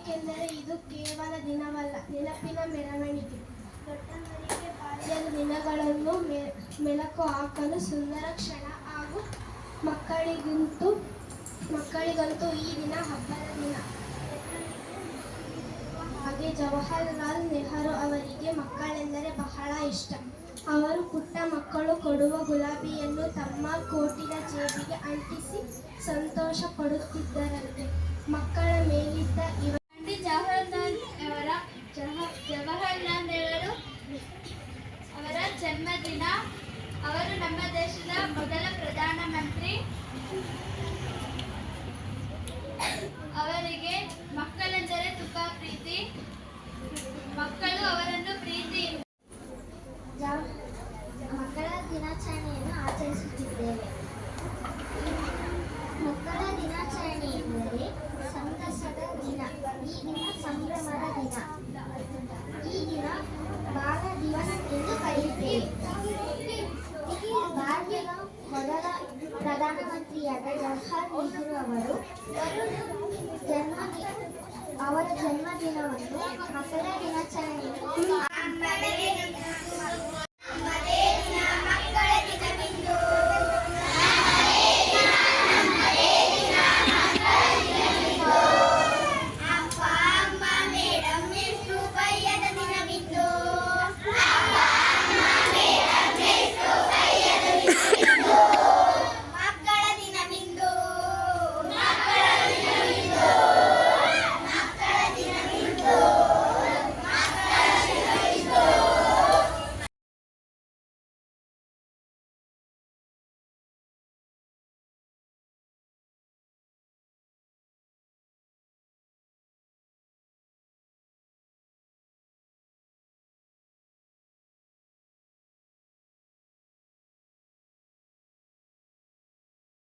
ಏಕೆಂದರೆ ಇದು ಕೇವಲ ದಿನವಲ್ಲ, ನೆನಪಿನ ಮೆರವಣಿಗೆ. ದೊಡ್ಡವರಿಗೆ ಬಾಲ್ಯದ ದಿನಗಳನ್ನು ಮೆಲುಕು ಹಾಕಲು ಸುಂದರ ಕ್ಷಣ ಹಾಗೂ ಮಕ್ಕಳಿಗಂತೂ ಈ ದಿನ ಹಬ್ಬದ ದಿನ. ಹಾಗೆ ಜವಾಹರಲಾಲ್ ನೆಹರು ಅವರಿಗೆ ಮಕ್ಕಳೆಂದರೆ ಬಹಳ ಇಷ್ಟ. ಅವರು ಪುಟ್ಟ ಮಕ್ಕಳು ಕೊಡುವ ಗುಲಾಬಿಯನ್ನು ತಮ್ಮ ಕೋಟಿನ ಜೇಬಿಗೆ ಅಂಟಿಸಿ ಸಂತೋಷ ಪಡುತ್ತಿದ್ದರಂತೆ. ಮಕ್ಕಳ ಮೇಲಿದ್ದ ಜವಾಹರಲಾಲ್ ನೆಹರು ಅವರ ಜನ್ಮದಿನ. ಅವರು ನಮ್ಮ ದೇಶದ ಮೊದಲ ಪ್ರಧಾನಮಂತ್ರಿ. ಅವರಿಗೆ ಮಕ್ಕಳೆಂದರೆ ತುಂಬಾ ಪ್ರೀತಿ. ಮಕ್ಕಳು ಅವರನ್ನು ಪ್ರೀತಿಯಿಂದ ಮಕ್ಕಳ ದಿನಾಚರಣೆಯನ್ನು ಆಚರಿಸುತ್ತಿದ್ದೇವೆ. ಮಕ್ಕಳ ದಿನಾಚರಣೆ ಎಂದರೆ ಸಂತಸದ ದಿನ. ಈ ದಿನ ಸಂಭ್ರಮದ ದಿನ. ಈ ದಿನ ಬಾಲ ದಿವಸ ಎಂದು ಕರೆಯುತ್ತೇವೆ. ಭಾರತದ ಮೊದಲ ಪ್ರಧಾನಮಂತ್ರಿಯಾದ ಜವಾಹರಲಾಲ್ ನೆಹರು ಅವರ ಜನ್ಮದಿನವನ್ನು ಮಕ್ಕಳ ದಿನಾಚರಣೆ